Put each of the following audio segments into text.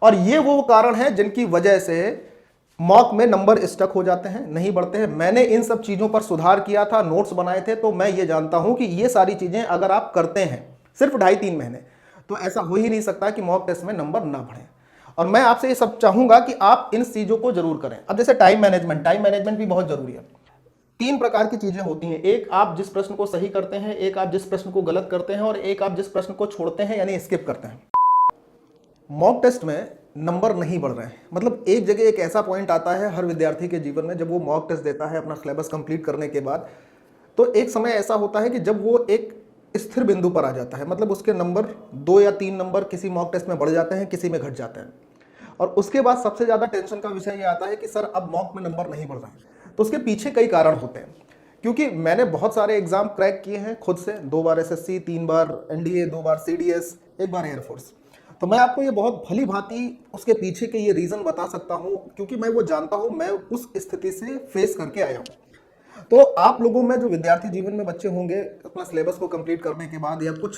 और ये वो कारण है जिनकी वजह से मॉक में नंबर स्टक हो जाते हैं, नहीं बढ़ते हैं। मैंने इन सब चीज़ों पर सुधार किया था, नोट्स बनाए थे, तो मैं ये जानता हूं कि ये सारी चीज़ें अगर आप करते हैं सिर्फ 2.5-3 महीने, तो ऐसा हो ही नहीं सकता कि मॉक टेस्ट में नंबर ना बढ़े। और मैं आपसे ये सब चाहूंगा कि आप इन चीज़ों को जरूर करें। अब जैसे टाइम मैनेजमेंट भी बहुत जरूरी है। 3 प्रकार की चीजें होती हैं, एक आप जिस प्रश्न को सही करते हैं, एक आप जिस प्रश्न को गलत करते हैं, और एक आप जिस प्रश्न को छोड़ते हैं यानी स्किप करते हैं। मॉक टेस्ट में नंबर नहीं बढ़ रहे हैं, मतलब एक जगह एक ऐसा पॉइंट आता है हर विद्यार्थी के जीवन में, जब वो मॉक टेस्ट देता है अपना सिलेबस कंप्लीट करने के बाद, तो एक समय ऐसा होता है कि जब वो एक स्थिर बिंदु पर आ जाता है, मतलब उसके नंबर 2 या 3 नंबर किसी मॉक टेस्ट में बढ़ जाते हैं, किसी में घट जाते हैं। और उसके बाद सबसे ज़्यादा टेंशन का विषय ये आता है कि सर अब मॉक में नंबर नहीं बढ़ रहा है। तो उसके पीछे कई कारण होते हैं, क्योंकि मैंने बहुत सारे एग्जाम क्रैक किए हैं खुद से, 2 बार एसएससी, 3 बार एनडीए, 2 बार सीडीएस, 1 बार एयरफोर्स। तो मैं आपको ये बहुत भली भांति उसके पीछे के ये रीज़न बता सकता हूँ, क्योंकि मैं वो जानता हूँ, मैं उस स्थिति से फेस करके आया हूँ। तो आप लोगों में जो विद्यार्थी जीवन में बच्चे होंगे, अपना सिलेबस को कंप्लीट करने के बाद या कुछ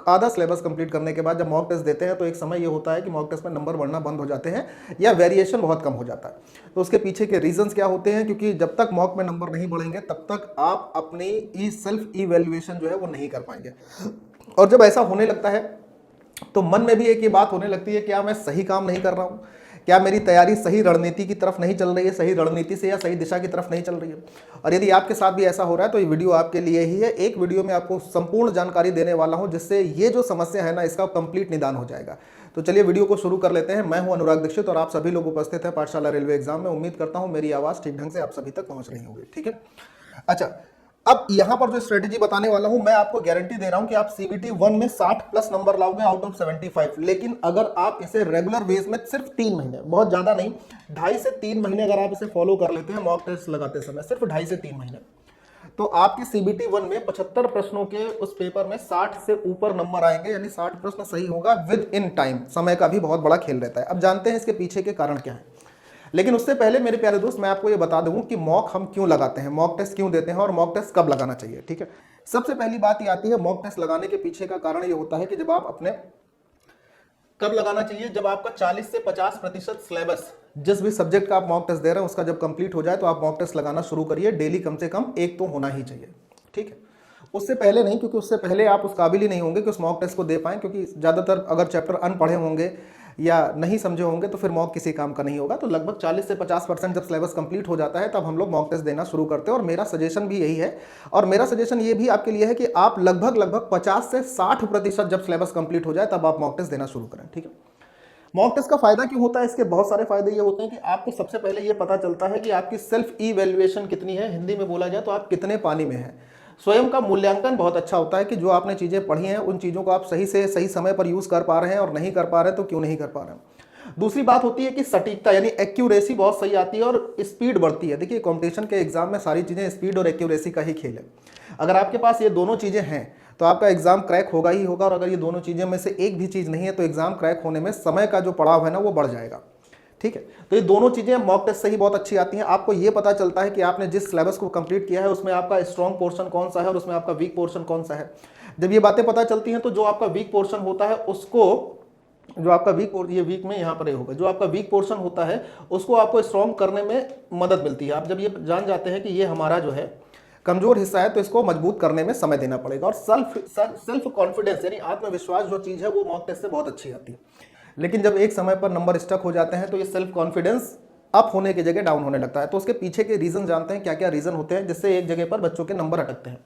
आधा सिलेबस कंप्लीट करने के बाद जब मॉक टेस्ट देते हैं, तो एक समय ये होता है कि मॉक टेस्ट में नंबर बढ़ना बंद हो जाते हैं या वेरिएशन बहुत कम हो जाता है। तो उसके पीछे के रीजंस क्या होते हैं, क्योंकि जब तक मॉक में नंबर नहीं बढ़ेंगे तब तक आप अपनी सेल्फ इवेल्युएशन जो है वो नहीं कर पाएंगे। और जब ऐसा होने लगता है तो मन में भी एक ये बात होने लगती है, क्या मैं सही काम नहीं कर रहा हूँ, क्या मेरी तैयारी सही रणनीति की तरफ नहीं चल रही है, सही रणनीति से या सही दिशा की तरफ नहीं चल रही है। और यदि आपके साथ भी ऐसा हो रहा है तो ये वीडियो आपके लिए ही है। एक वीडियो में आपको संपूर्ण जानकारी देने वाला हूं, जिससे ये जो समस्या है ना, इसका कंप्लीट निदान हो जाएगा। तो चलिए वीडियो को शुरू कर लेते हैं। मैं हूं अनुराग दीक्षित और आप सभी लोग उपस्थित हैं पाठशाला रेलवे एग्जाम में। उम्मीद करता हूं मेरी आवाज़ ठीक ढंग से आप सभी तक पहुंच रही होगी। ठीक है, अच्छा, अब यहां पर जो स्ट्रेटेजी बताने वाला हूं, मैं आपको गारंटी दे रहा हूं कि आप सीबीटी 1 में 60 प्लस नंबर लाओगे आउट ऑफ 75। लेकिन अगर आप इसे रेगुलर बेस में सिर्फ 3 महीने, बहुत ज्यादा नहीं, 2.5 से 3 महीने अगर आप इसे फॉलो कर लेते हैं मॉक टेस्ट लगाते समय, सिर्फ 2.5 से 3 महीने, तो आपकी सीबीटी 1 में 75 प्रश्नों के उस पेपर में 60 से ऊपर नंबर आएंगे, यानी 60 प्रश्न सही होगा विद इन टाइम। समय का भी बहुत बड़ा खेल रहता है। अब जानते हैं इसके पीछे के कारण क्या है, लेकिन उससे पहले मेरे प्यारे दोस्त, मैं आपको ये बता दूं कि मॉक हम क्यों लगाते हैं, मॉक टेस्ट क्यों देते हैं और मॉक टेस्ट कब लगाना चाहिए। ठीक है, सबसे पहली बात ये आती है, मॉक टेस्ट लगाने के पीछे का कारण ये होता है कि जब आप अपने, कब लगाना चाहिए, जब आपका 40 से 50% सिलेबस, जिस भी सब्जेक्ट का आप मॉक टेस्ट दे रहे हैं उसका जब कंप्लीट हो जाए तो आप मॉक टेस्ट लगाना शुरू करिए। डेली कम से कम एक तो होना ही चाहिए। ठीक है, उससे पहले नहीं, क्योंकि उससे पहले आप उस काबिल ही नहीं होंगे कि उस मॉक टेस्ट को दे पाएं, क्योंकि ज़्यादातर अगर चैप्टर अनपढ़े होंगे या नहीं समझे होंगे तो फिर मॉक किसी काम का नहीं होगा। तो लगभग 40 से 50% जब सिलेबस कंप्लीट हो जाता है तब हम लोग मॉक टेस्ट देना शुरू करते हैं। और मेरा सजेशन भी यही है, और मेरा सजेशन ये भी आपके लिए है कि आप लगभग 50 से 60% जब सिलेबस कंप्लीट हो जाए तब आप मॉक टेस्ट देना शुरू करें। ठीक है, मॉक टेस्ट का फायदा क्यों होता है, इसके बहुत सारे फायदे ये होते हैं कि आपको सबसे पहले ये पता चलता है कि आपकी सेल्फ इवैल्यूएशन कितनी है, हिंदी में बोला जाए तो आप कितने पानी में हैं। स्वयं का मूल्यांकन बहुत अच्छा होता है कि जो आपने चीज़ें पढ़ी हैं उन चीज़ों को आप सही से सही समय पर यूज़ कर पा रहे हैं, और नहीं कर पा रहे हैं तो क्यों नहीं कर पा रहे हैं। दूसरी बात होती है कि सटीकता यानी एक्यूरेसी बहुत सही आती है और स्पीड बढ़ती है। देखिए, कंपटीशन के एग्जाम में सारी चीज़ें स्पीड और एक्यूरेसी का ही खेल है। अगर आपके पास ये दोनों चीज़ें हैं तो आपका एग्जाम क्रैक होगा ही होगा, और अगर ये दोनों चीज़ें में से एक भी चीज़ नहीं है तो एग्जाम क्रैक होने में समय का जो पड़ाव है ना वो बढ़ जाएगा। ठीक है, तो ये दोनों चीज़ें मॉक टेस्ट से ही बहुत अच्छी आती हैं। आपको ये पता चलता है कि आपने जिस सिलेबस को कंप्लीट किया है उसमें आपका स्ट्रॉन्ग पोर्शन कौन सा है और उसमें आपका वीक पोर्शन कौन सा है। जब ये बातें पता चलती हैं तो जो आपका वीक पोर्शन होता है उसको, जो आपका ये वीक में यहाँ पर ये होगा, जो आपका वीक पोर्शन होता है उसको आपको स्ट्रॉन्ग करने में मदद मिलती है। आप जब ये जान जाते हैं कि ये हमारा जो है कमजोर हिस्सा है तो इसको मजबूत करने में समय देना पड़ेगा। और सेल्फ कॉन्फिडेंस यानी आत्मविश्वास जो चीज़ है वो मॉक टेस्ट से बहुत अच्छी आती है। लेकिन जब एक समय पर नंबर स्टक हो जाते हैं तो ये सेल्फ कॉन्फिडेंस अप होने की जगह डाउन होने लगता है। तो उसके पीछे के रीजन जानते हैं, क्या क्या रीजन होते हैं जिससे एक जगह पर बच्चों के नंबर अटकते हैं।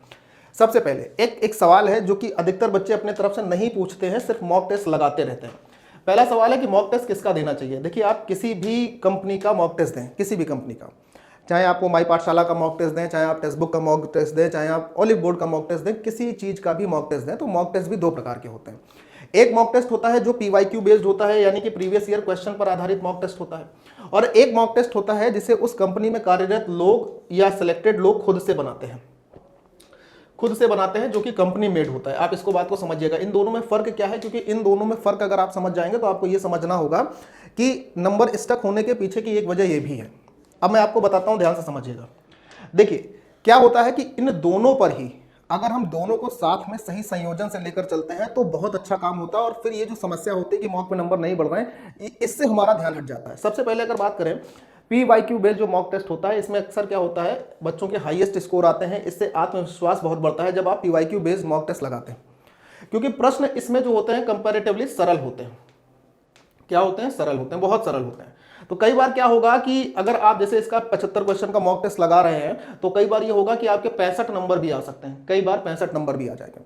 सबसे पहले एक सवाल है जो कि अधिकतर बच्चे अपने तरफ से नहीं पूछते हैं, सिर्फ मॉक टेस्ट लगाते रहते हैं। पहला सवाल है कि मॉक टेस्ट किसका देना चाहिए। देखिए, आप किसी भी कंपनी का मॉक टेस्ट दें, किसी भी कंपनी का, चाहे आपको माई पाठशाला का मॉक टेस्ट दें, चाहे आप टेक्स्ट बुक का मॉक टेस्ट दें, चाहे आप ऑलिव बोर्ड का मॉक टेस्ट दें, किसी चीज़ का भी मॉक टेस्ट दें, तो मॉक टेस्ट भी 2 प्रकार के होते हैं। एक मॉक टेस्ट होता है जो पीवाईक्यू बेस्ड होता है, यानी कि प्रीवियस ईयर क्वेश्चन पर आधारित मॉक टेस्ट होता है, और एक मॉक टेस्ट होता है जिसे उस कंपनी में कार्यरत लोग या सिलेक्टेड लोग खुद से बनाते हैं, जो कि कंपनी मेड होता है। आप इसको बात को समझिएगा, इन दोनों में फर्क क्या है, क्योंकि इन दोनों में फर्क अगर आप समझ जाएंगे तो आपको यह समझना होगा कि नंबर स्टक होने के पीछे की एक वजह यह भी है। अब मैं आपको बताता हूं, ध्यान से समझिएगा। देखिए, क्या होता है कि इन दोनों पर ही अगर हम दोनों को साथ में सही संयोजन से लेकर चलते हैं तो बहुत अच्छा काम होता है। और फिर ये जो समस्या होती है कि मॉक में नंबर नहीं बढ़ रहे हैं, इससे हमारा ध्यान हट जाता है। सबसे पहले अगर बात करें PYQ बेस्ड जो मॉक टेस्ट होता है, इसमें अक्सर क्या होता है, बच्चों के हाईएस्ट स्कोर आते हैं। इससे आत्मविश्वास बहुत बढ़ता है जब आप PYQ बेस्ड मॉक टेस्ट लगाते हैं, क्योंकि प्रश्न इसमें जो होते हैं कंपैरेटिवली सरल होते हैं। क्या होते हैं? सरल होते हैं, बहुत सरल होते हैं। तो कई बार क्या होगा कि अगर आप जैसे इसका 75 क्वेश्चन का मॉक टेस्ट लगा रहे हैं तो कई बार ये होगा कि आपके 65 नंबर भी आ सकते हैं, कई बार 65 नंबर भी आ जाएंगे।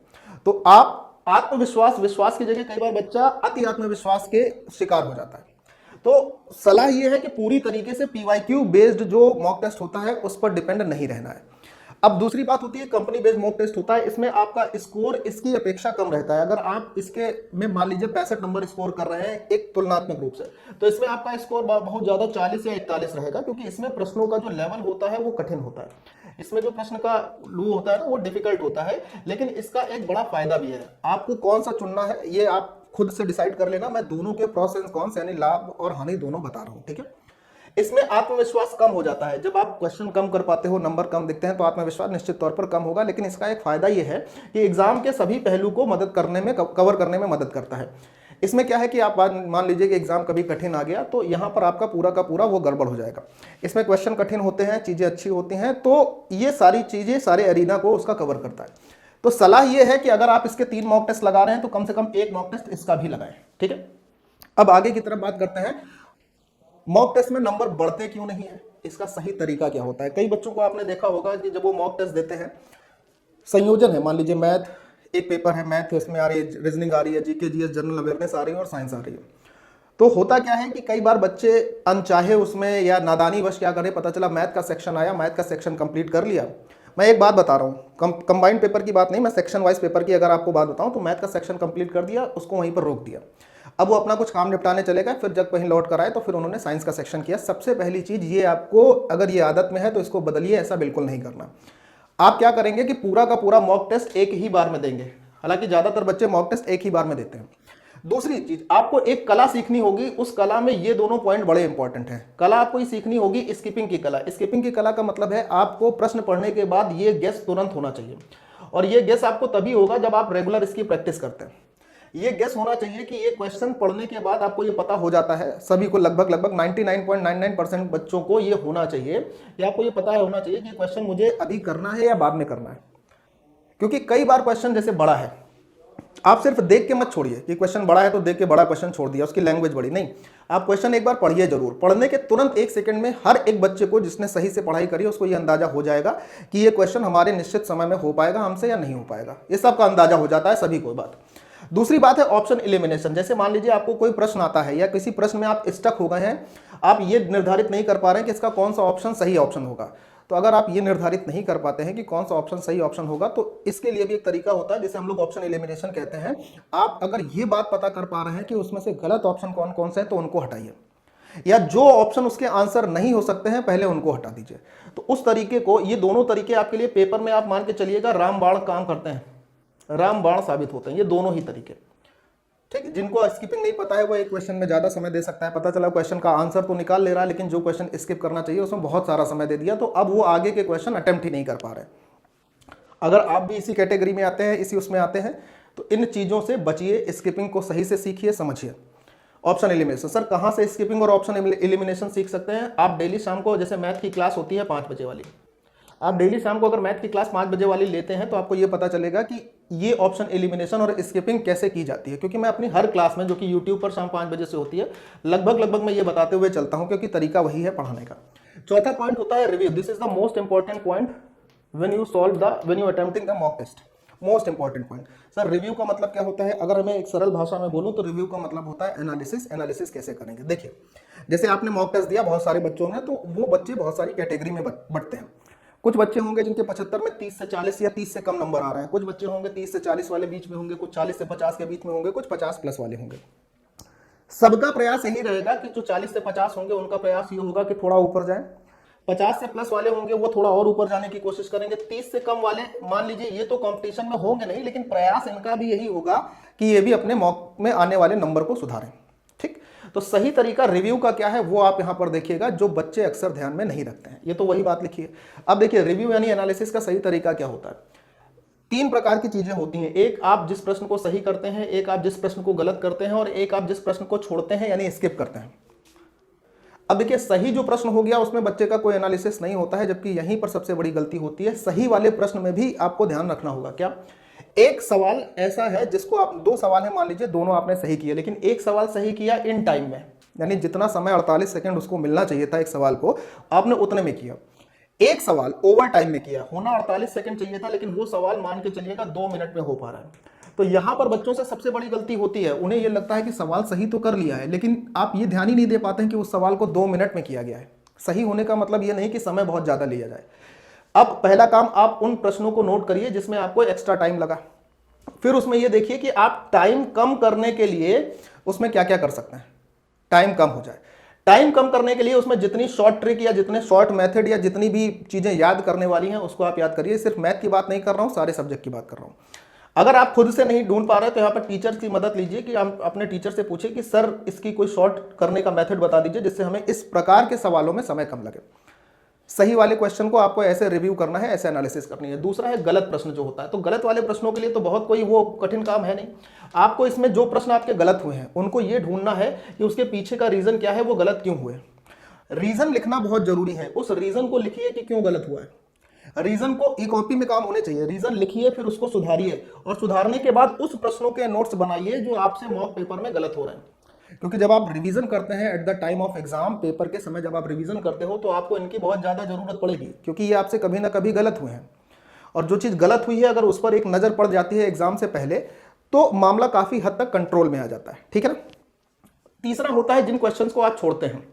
तो आप विश्वास की जगह कई बार बच्चा अति आत्मविश्वास के शिकार हो जाता है। तो सलाह यह है कि पूरी तरीके से PYQ बेस्ड जो मॉक टेस्ट होता है उस पर डिपेंड नहीं रहना है। अब दूसरी बात होती है कंपनी बेस्ड मॉक टेस्ट होता है, इसमें आपका स्कोर इसकी अपेक्षा कम रहता है। अगर आप इसके में मान लीजिए 65 नंबर स्कोर कर रहे हैं एक तुलनात्मक रूप से, तो इसमें आपका स्कोर बहुत ज्यादा 40 या 41 रहेगा, क्योंकि इसमें प्रश्नों का जो लेवल होता है वो कठिन होता है। इसमें जो प्रश्न का लू होता है ना वो डिफिकल्ट होता है। लेकिन इसका एक बड़ा फायदा भी है, आपको कौन सा चुनना है ये आप खुद से डिसाइड कर लेना। मैं दोनों के प्रोस एंड कॉन्स यानी लाभ और हानि दोनों बता रहा हूं, ठीक है। इसमें आत्मविश्वास कम हो जाता है, जब आप क्वेश्चन कम कर पाते हो, नंबर कम दिखते हैं, तो आत्मविश्वास निश्चित तौर पर कम होगा। लेकिन इसका एक फायदा यह है कि एग्जाम के सभी पहलू को मदद करने में कवर करने में मदद करता है। इसमें क्या है कि आप मान लीजिए कि एग्जाम कभी कठिन आ गया तो यहां पर आपका पूरा का पूरा वो गड़बड़ हो जाएगा। इसमें क्वेश्चन कठिन होते हैं, चीजें अच्छी होती हैं, तो ये सारी चीजें सारे एरिना को उसका कवर करता है। तो सलाह ये है कि अगर आप इसके 3 मॉक टेस्ट लगा रहे हैं तो कम से कम 1 मॉक टेस्ट इसका भी लगाएं, ठीक है। अब आगे की तरफ बात करते हैं, मॉक टेस्ट में नंबर बढ़ते क्यों नहीं है, इसका सही तरीका क्या होता है। कई बच्चों को आपने देखा होगा कि जब वो मॉक टेस्ट देते हैं, संयोजन है, मान लीजिए मैथ एक पेपर है, मैथ इसमें आ रही है, रीजनिंग आ रही है, जीके जीएस जनरल अवेयरनेस आ रही है और साइंस आ रही है। तो होता क्या है कि कई बार बच्चे अनचाहे उसमें या नादानी वश क्या करें, पता चला मैथ का सेक्शन आया, मैथ का सेक्शन कंप्लीट कर लिया। मैं एक बात बता रहा हूँ, कंबाइंड पेपर की बात नहीं, मैं सेक्शन वाइज पेपर की अगर आपको बात बताऊँ, तो मैथ का सेक्शन कंप्लीट कर दिया, उसको वहीं पर रोक दिया। अब वो अपना कुछ काम निपटाने चले गए, फिर जब कहीं लौट कर आए तो फिर उन्होंने साइंस का सेक्शन किया। सबसे पहली चीज ये, आपको अगर ये आदत में है तो इसको बदलिए, ऐसा बिल्कुल नहीं करना। आप क्या करेंगे कि पूरा का पूरा मॉक टेस्ट एक ही बार में देंगे, हालांकि ज्यादातर बच्चे मॉक टेस्ट एक ही बार में देते हैं। दूसरी चीज, आपको एक कला सीखनी होगी, उस कला में ये दोनों पॉइंट बड़े इंपॉर्टेंट हैं। कला आपको ही सीखनी होगी, स्किपिंग की कला। स्किपिंग की कला का मतलब है आपको प्रश्न पढ़ने के बाद ये गेस तुरंत होना चाहिए, और ये गेस आपको तभी होगा जब आप रेगुलर इसकी प्रैक्टिस करते हैं। ये गेस होना चाहिए कि ये क्वेश्चन पढ़ने के बाद आपको ये पता हो जाता है, सभी को लगभग 99.99% बच्चों को ये होना चाहिए कि आपको ये पता होना चाहिए कि क्वेश्चन मुझे अभी करना है या बाद में करना है। क्योंकि कई बार क्वेश्चन जैसे बड़ा है, आप सिर्फ देख के मत छोड़िए कि क्वेश्चन बड़ा है तो देख के बड़ा क्वेश्चन छोड़ दिया, उसकी लैंग्वेज बड़ी नहीं। आप क्वेश्चन एक बार पढ़िए जरूर। पढ़ने के तुरंत 1 सेकंड में हर एक बच्चे को जिसने सही से पढ़ाई करी उसको ये अंदाजा हो जाएगा कि ये क्वेश्चन हमारे निश्चित समय में हो पाएगा हमसे या नहीं हो पाएगा। ये सबका अंदाजा हो जाता है सभी को बात। दूसरी बात है ऑप्शन एलिमिनेशन। जैसे मान लीजिए आपको कोई प्रश्न आता है या किसी प्रश्न में आप स्टक हो गए हैं, आप ये निर्धारित नहीं कर पा रहे हैं कि इसका कौन सा ऑप्शन सही ऑप्शन होगा। तो अगर आप ये निर्धारित नहीं कर पाते हैं कि कौन सा ऑप्शन सही ऑप्शन होगा, तो इसके लिए भी एक तरीका होता है जिसे हम लोग ऑप्शन एलिमिनेशन कहते हैं। आप अगर ये बात पता कर पा रहे हैं कि उसमें से गलत ऑप्शन कौन कौन से हैं तो उनको हटाइए, या जो ऑप्शन उसके आंसर नहीं हो सकते हैं पहले उनको हटा दीजिए। तो उस तरीके को, ये दोनों तरीके आपके लिए पेपर में आप मान के चलिएगा रामबाण काम करते हैं, रामबाण साबित होते हैं ये दोनों ही तरीके। ठीक है, जिनको स्किपिंग नहीं पता है वो एक क्वेश्चन में ज्यादा समय दे सकता है, पता चला क्वेश्चन का आंसर तो निकाल ले रहा है लेकिन जो क्वेश्चन स्किप करना चाहिए उसमें बहुत सारा समय दे दिया, तो अब वो आगे के क्वेश्चन अटेम्प्ट ही नहीं कर पा रहे। अगर आप भी इसी कैटेगरी में आते हैं, इसी उसमें आते हैं, तो इन चीजों से बचिए, स्किपिंग को सही से सीखिए, समझिए। ऑप्शन एलिमिनेशन, सर कहां से स्किपिंग और ऑप्शन एलिमिनेशन सीख सकते हैं? आप डेली शाम को, जैसे मैथ की क्लास होती है 5 बजे वाली, आप डेली शाम को अगर मैथ की क्लास 5 बजे वाली लेते हैं तो आपको ये पता चलेगा कि ये ऑप्शन एलिमिनेशन और स्किपिंग कैसे की जाती है। क्योंकि मैं अपनी हर क्लास में, जो कि यूट्यूब पर शाम 5 बजे से होती है, लगभग मैं ये बताते हुए चलता हूं, क्योंकि तरीका वही है पढ़ाने का। चौथा पॉइंट होता है review. This is the most important point when you attempting the mock test. Most important point. Sir review का मतलब क्या होता है? अगर मैं एक सरल भाषा में बोलूं तो रिव्यू का मतलब होता है एनालिसिस। एनालिसिस कैसे करेंगे? देखिए, जैसे आपने मॉक टेस्ट दिया बहुत सारे बच्चों ने, तो वो बच्चे बहुत सारी कैटेगरी में बंटते हैं। कुछ बच्चे होंगे जिनके 75 में 30 से 40 या 30 से कम नंबर आ रहे हैं, कुछ बच्चे होंगे 30 से 40 वाले बीच में होंगे, कुछ 40 से 50 के बीच में होंगे, कुछ 50 प्लस वाले होंगे। सबका प्रयास यही रहेगा कि जो 40 से 50 होंगे उनका प्रयास ये होगा कि थोड़ा ऊपर जाए, 50 से प्लस वाले होंगे वो थोड़ा और ऊपर जाने की कोशिश करेंगे, 30 से कम वाले मान लीजिए ये तो कंपटीशन में होंगे नहीं, लेकिन प्रयास इनका भी यही होगा कि ये भी अपने मॉक में आने वाले नंबर को सुधारें। ठीक, तो सही तरीका रिव्यू का क्या है वो आप यहां पर देखिएगा, जो बच्चे अक्सर ध्यान में नहीं रखते हैं। ये तो वही बात लिखी है। अब देखिए रिव्यू यानी एनालिसिस का सही तरीका क्या होता है। तीन प्रकार की चीजें होती हैं, एक आप जिस प्रश्न को सही करते हैं, एक आप जिस प्रश्न को गलत करते हैं, और एक आप जिस प्रश्न को छोड़ते हैं यानी स्किप करते हैं। अब देखिए, सही जो प्रश्न हो गया उसमें बच्चे का कोई एनालिसिस नहीं होता है, जबकि यहीं पर सबसे बड़ी गलती होती है। सही वाले प्रश्न में भी आपको ध्यान रखना होगा। क्या? एक सवाल ऐसा है जिसको आप, दो सवाल है मान लीजिए, दोनों आपने सही किया, लेकिन एक सवाल सही किया इन टाइम में, यानी जितना समय 48 सेकंड उसको मिलना चाहिए था एक सवाल को, आपने उतने में किया। एक सवाल ओवर टाइम में किया, होना 48 सेकंड चाहिए था, लेकिन वो सवाल मान के चलिएगा 2 मिनट में हो पा रहा है। तो यहां पर बच्चों से सबसे बड़ी गलती होती है, उन्हें यह लगता है कि सवाल सही तो कर लिया है, लेकिन आप ये ध्यान ही नहीं दे पाते हैं कि उस सवाल को 2 मिनट में किया गया है। सही होने का मतलब यह नहीं कि समय बहुत ज्यादा लिया जाए। अब पहला काम, आप उन प्रश्नों को नोट करिए जिसमें आपको एक्स्ट्रा टाइम लगा। फिर उसमें यह देखिए कि आप टाइम कम करने के लिए उसमें क्या क्या कर सकते हैं, टाइम कम हो जाए। टाइम कम करने के लिए उसमें जितनी शॉर्ट ट्रिक या जितने शॉर्ट मेथड या जितनी भी चीजें याद करने वाली हैं उसको आप याद करिए। सिर्फ मैथ की बात नहीं कर रहा हूं, सारे सब्जेक्ट की बात कर रहा हूं। अगर आप खुद से नहीं ढूंढ पा रहे तो यहाँ पर टीचर की मदद लीजिए कि आप अपने टीचर से पूछिए कि सर इसकी कोई शॉर्ट करने का मेथड बता दीजिए जिससे हमें इस प्रकार के सवालों में समय कम लगे। सही वाले क्वेश्चन को आपको ऐसे रिव्यू करना है, ऐसे एनालिसिस करनी है। दूसरा है गलत प्रश्न जो होता है, तो गलत वाले प्रश्नों के लिए तो बहुत कोई वो कठिन काम है नहीं। आपको इसमें जो प्रश्न आपके गलत हुए हैं उनको ये ढूंढना है कि उसके पीछे का रीजन क्या है, वो गलत क्यों हुए। रीजन लिखना बहुत जरूरी है, उस रीजन को लिखिए कि क्यों गलत हुआ है। रीजन को ई कॉपी में काम होने चाहिए, रीजन लिखिए फिर उसको सुधारिए, और सुधारने के बाद उस प्रश्नों के नोट्स बनाइए जो आपसे मॉक पेपर में गलत हो रहे हैं। क्योंकि जब आप रिवीजन करते हैं at the time of exam, paper के समय जब आप रिवीजन करते हो तो आपको इनकी बहुत ज्यादा जरूरत पड़ेगी, क्योंकि ये आपसे कभी ना कभी गलत हुए हैं। और जो चीज गलत हुई है अगर उस पर एक नजर पड़ जाती है एग्जाम से पहले तो मामला काफी हद तक कंट्रोल में आ जाता है। ठीक है ना। तीसरा होता है जिन क्वेश्चंस को आप छोड़ते हैं।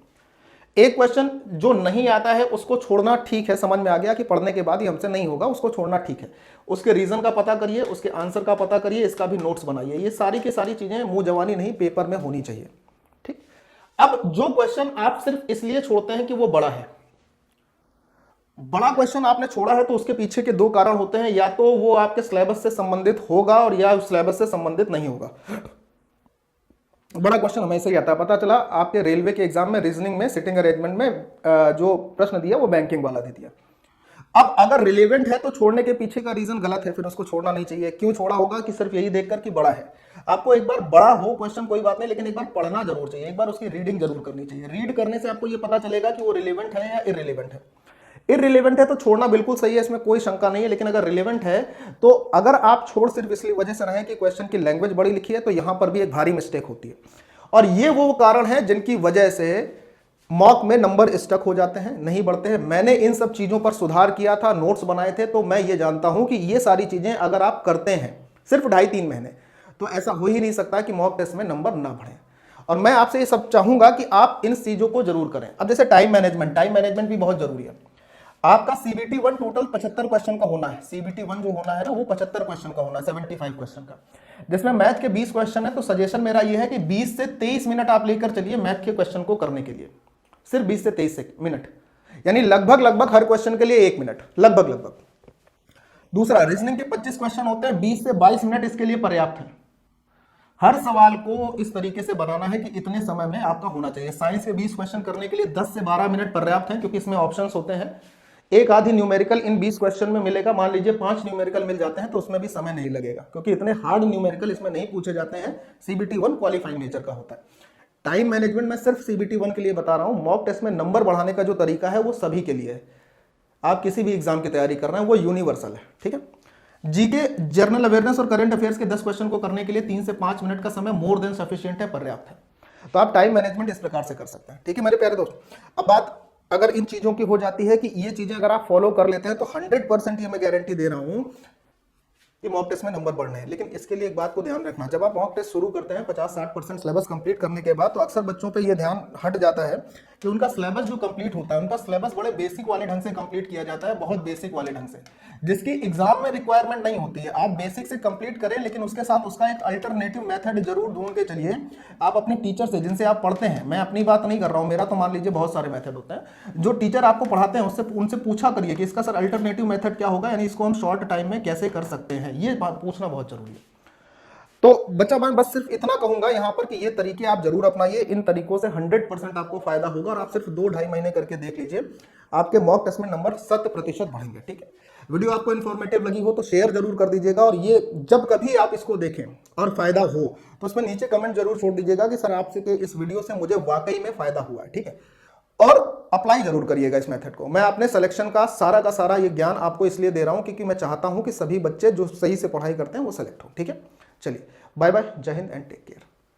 एक क्वेश्चन जो नहीं आता है उसको छोड़ना ठीक है, समझ में आ गया कि पढ़ने के बाद ही हमसे नहीं होगा, उसको छोड़ना ठीक है। उसके रीजन का पता करिए, उसके आंसर का पता करिए, इसका भी नोट्स बनाइए। ये सारी की सारी चीजें मुंह जवानी नहीं, पेपर में होनी चाहिए। ठीक। अब जो क्वेश्चन आप सिर्फ इसलिए छोड़ते हैं कि वो बड़ा है, बड़ा क्वेश्चन आपने छोड़ा है तो उसके पीछे के दो कारण होते हैं, या तो वो आपके सिलेबस से संबंधित होगा और या सिलेबस से संबंधित नहीं होगा। बड़ा क्वेश्चन हमेशा ही आता है। पता चला आपके रेलवे के एग्जाम में रीजनिंग में सिटिंग अरेंजमेंट में जो प्रश्न दिया वो बैंकिंग वाला दे दिया। अब अगर रिलेवेंट है तो छोड़ने के पीछे का रीजन गलत है, फिर उसको छोड़ना नहीं चाहिए। क्यों छोड़ा होगा कि सिर्फ यही देखकर कि बड़ा है। आपको एक बार बड़ा हो क्वेश्चन कोई बात नहीं, लेकिन एक बार पढ़ना जरूर चाहिए, एक बार उसकी रीडिंग जरूर करनी चाहिए। रीड करने से आपको ये पता चलेगा कि वो रिलेवेंट है या इररिलेवेंट है। इररिलेवेंट है तो छोड़ना बिल्कुल सही है, इसमें कोई शंका नहीं है। लेकिन अगर रिलेवेंट है तो अगर आप छोड़ सिर्फ इसलिए वजह से रहे कि क्वेश्चन की लैंग्वेज बड़ी लिखी है, तो यहां पर भी एक भारी मिस्टेक होती है। और ये वो कारण है जिनकी वजह से मॉक में नंबर स्टक हो जाते हैं, नहीं बढ़ते हैं। मैंने इन सब चीजों पर सुधार किया था, नोट्स बनाए थे, तो मैं ये जानता हूं कि ये सारी चीजें अगर आप करते हैं सिर्फ 2.5-3 महीने, तो ऐसा हो ही नहीं सकता कि मॉक टेस्ट में नंबर ना बढ़े। और मैं आपसे ये सब चाहूंगा कि आप इन चीजों को जरूर करें। अब जैसे टाइम मैनेजमेंट भी बहुत जरूरी है। आपका CBT 1 टोटल 75 क्वेश्चन का होना है। CBT 1 जो होना है ना वो 75 क्वेश्चन का होना है, 75 क्वेश्चन का, जिसमें मैथ के 20 क्वेश्चन है। तो सजेशन मेरा ये है कि 20 से 23 मिनट आप लेकर चलिए मैथ के क्वेश्चन को करने के लिए, सिर्फ 20 से 23 मिनट, यानी लगभग हर क्वेश्चन के लिए 1 मिनट लगभग। दूसरा, रीजनिंग के 25 क्वेश्चन होते हैं, 20 से 22 मिनट इसके लिए पर्याप्त है। हर सवाल को इस तरीके से बनाना है कि इतने समय में आपका होना चाहिए। साइंस के 20 क्वेश्चन करने के लिए 10 से 12 मिनट पर्याप्त है, क्योंकि इसमें ऑप्शंस होते हैं। एक आधी न्यूमेरिकल इन 20 क्वेश्चन में मिलेगा। मान लीजिए 5 न्यूमेरिकल मिल जाते हैं तो उसमें भी समय नहीं लगेगा, क्योंकि इतने हार्ड न्यूमेरिकल इसमें नहीं पूछे जाते हैं। CBT 1 क्वालिफाइंग नेचर का होता है। टाइम मैनेजमेंट मैं सिर्फ CBT 1 के लिए बता रहा हूं। मॉक टेस्ट में नंबर बढ़ाने का जो तरीका है वो सभी के लिए है। आप किसी भी एग्जाम की तैयारी कर रहे हैं वो यूनिवर्सल है। ठीक है। जीके, जनरल अवेयरनेस और करंट अफेयर्स के 10 क्वेश्चन को करने के लिए 3 से 5 मिनट का समय मोर देन सफिशिएंट है, पर्याप्त है। तो आप टाइम मैनेजमेंट इस प्रकार से कर सकते हैं। ठीक है मेरे प्यारे दोस्त। अब बात अगर इन चीजों की हो जाती है कि ये चीजें अगर आप फॉलो कर लेते हैं तो 100% ये मैं गारंटी दे रहा हूं कि मॉक टेस्ट में नंबर बढ़ने हैं। लेकिन इसके लिए एक बात को ध्यान रखना, जब आप मॉक टेस्ट शुरू करते हैं 50-60% सिलेबस कंप्लीट करने के बाद, तो अक्सर बच्चों पे ये ध्यान हट जाता है कि उनका सिलेबस जो कंप्लीट होता है, उनका सिलेबस बड़े बेसिक वाले ढंग से कंप्लीट किया जाता है, बहुत बेसिक वाले ढंग से, जिसकी एग्जाम में रिक्वायरमेंट नहीं होती है। आप बेसिक से कंप्लीट करें, लेकिन उसके साथ उसका एक अल्टरनेटिव मेथड जरूर ढूंढ के चलिए। आप अपने टीचर से, जिनसे आप पढ़ते हैं, मैं अपनी बात नहीं कर रहा हूं, मेरा तो मान लीजिए बहुत सारे मेथड होते हैं, जो टीचर आपको पढ़ाते हैं उससे उनसे पूछा करिए कि इसका सर अल्टरनेटिव मेथड क्या होगा, यानी इसको हम शॉर्ट टाइम में कैसे कर सकते हैं। ये बात पूछना बहुत जरूरी है। तो बच्चा मैं बस सिर्फ इतना कहूंगा यहाँ पर कि ये तरीके आप जरूर अपनाइए, इन तरीकों से 100% आपको फायदा होगा, और आप सिर्फ 2-2.5 महीने करके देख लीजिए, आपके मॉक टेस्ट में नंबर 100% बढ़ेंगे। ठीक है, वीडियो आपको इन्फॉर्मेटिव लगी हो तो शेयर जरूर कर दीजिएगा, और ये जब कभी आप इसको देखें और फायदा हो तो उसमें नीचे कमेंट जरूर छोड़ दीजिएगा कि सर आपसे इस वीडियो से मुझे वाकई में फायदा हुआ है। ठीक है, और अप्लाई जरूर करिएगा इस मेथड को। मैं अपने सिलेक्शन का सारा ये ज्ञान आपको इसलिए दे रहा हूं क्योंकि मैं चाहता हूं कि सभी बच्चे जो सही से पढ़ाई करते हैं वो सेलेक्ट हो। ठीक है, चलिए बाय बाय, जय हिंद एंड टेक केयर।